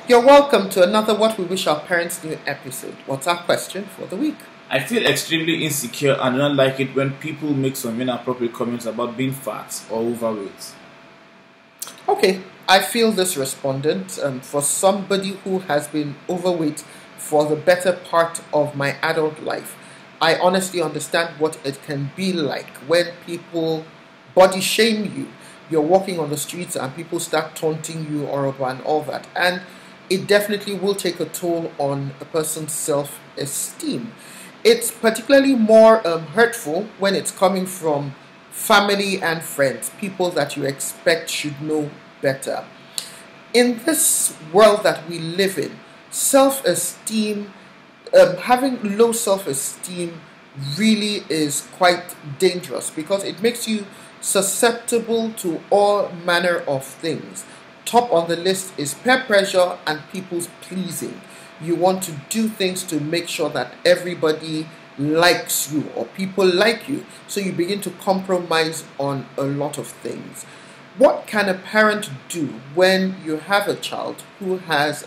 You're welcome to another What We Wish Our Parents Knew episode. What's our question for the week? I feel extremely insecure and do not like it when people make some inappropriate comments about being fat or overweight. Okay, I feel this respondent, for somebody who has been overweight for the better part of my adult life, I honestly understand what it can be like when people body shame you. You're walking on the streets and people start taunting you and all that. And it definitely will take a toll on a person's self-esteem. It's particularly more hurtful when it's coming from family and friends, people that you expect should know better. In this world that we live in, self-esteem, having low self-esteem really is quite dangerous because it makes you susceptible to all manner of things. Top on the list is peer pressure and people's pleasing. You want to do things to make sure that everybody likes you or people like you. So you begin to compromise on a lot of things. What can a parent do when you have a child who has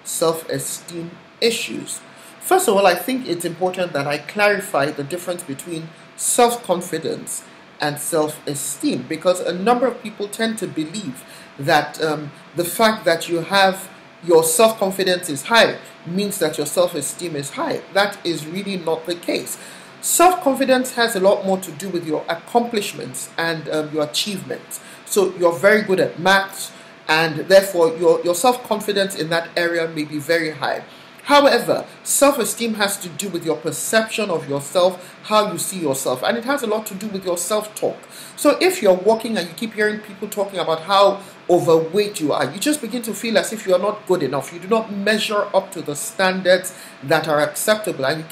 self-esteem issues? First of all, I think it's important that I clarify the difference between self-confidence and self-esteem, because a number of people tend to believe that the fact that your self-confidence is high means that your self-esteem is high. That is really not the case. Self-confidence has a lot more to do with your accomplishments and your achievements. So you're very good at maths, and therefore your self-confidence in that area may be very high. However, self-esteem has to do with your perception of yourself, how you see yourself, and it has a lot to do with your self-talk. So if you're walking and you keep hearing people talking about how overweight you are, you just begin to feel as if you are not good enough. You do not measure up to the standards that are acceptable, and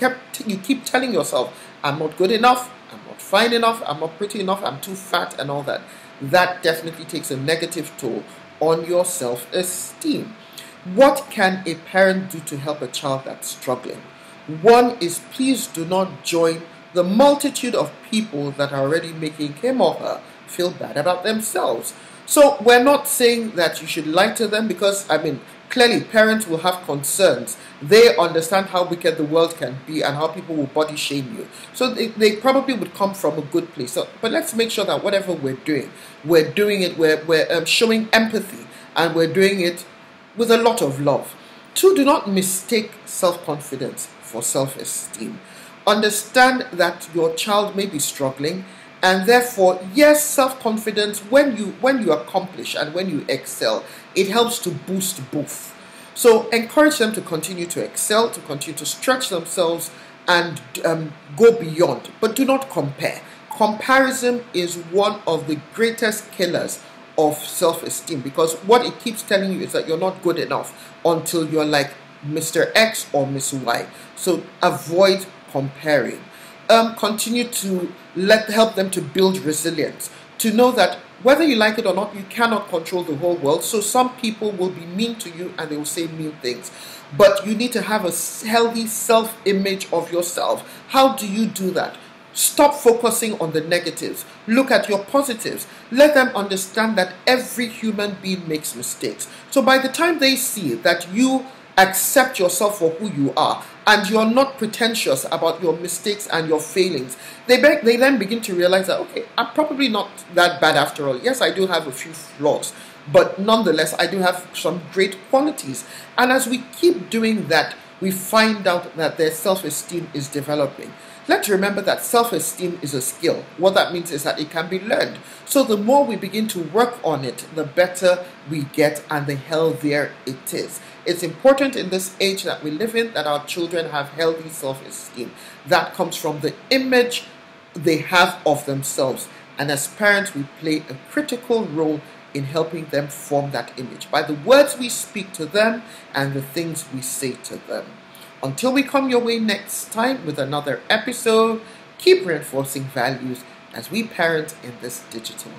you keep telling yourself, I'm not good enough, I'm not fine enough, I'm not pretty enough, I'm too fat and all that. That definitely takes a negative toll on your self-esteem. What can a parent do to help a child that's struggling? One is, please do not join the multitude of people that are already making him or her feel bad about themselves. So we're not saying that you should lie to them, because, clearly parents will have concerns. They understand how wicked the world can be and how people will body shame you. So they probably would come from a good place. But let's make sure that whatever we're doing it, we're showing empathy, and we're doing it with a lot of love. Two, do not mistake self-confidence for self-esteem. Understand that your child may be struggling, and therefore, yes, self-confidence, when you accomplish and when you excel, it helps to boost both. So encourage them to continue to excel, to continue to stretch themselves and go beyond, but do not compare. Comparison is one of the greatest killers of self-esteem, because what it keeps telling you is that you're not good enough until you're like Mr. X or Miss Y. So avoid comparing. Continue to help them to build resilience, to know that whether you like it or not, you cannot control the whole world. So some people will be mean to you and they will say mean things, but you need to have a healthy self-image of yourself. How do you do that? Stop focusing on the negatives. Look at your positives. Let them understand that every human being makes mistakes. So by the time they see that you accept yourself for who you are and you're not pretentious about your mistakes and your failings, they then begin to realize that, okay, I'm probably not that bad after all. Yes, I do have a few flaws, but nonetheless, I do have some great qualities. And as we keep doing that, we find out that their self-esteem is developing. Let's remember that self-esteem is a skill. What that means is that it can be learned. So the more we begin to work on it, the better we get and the healthier it is. It's important in this age that we live in that our children have healthy self-esteem. That comes from the image they have of themselves. And as parents, we play a critical role in helping them form that image by the words we speak to them and the things we say to them. Until we come your way next time with another episode, keep reinforcing values as we parent in this digital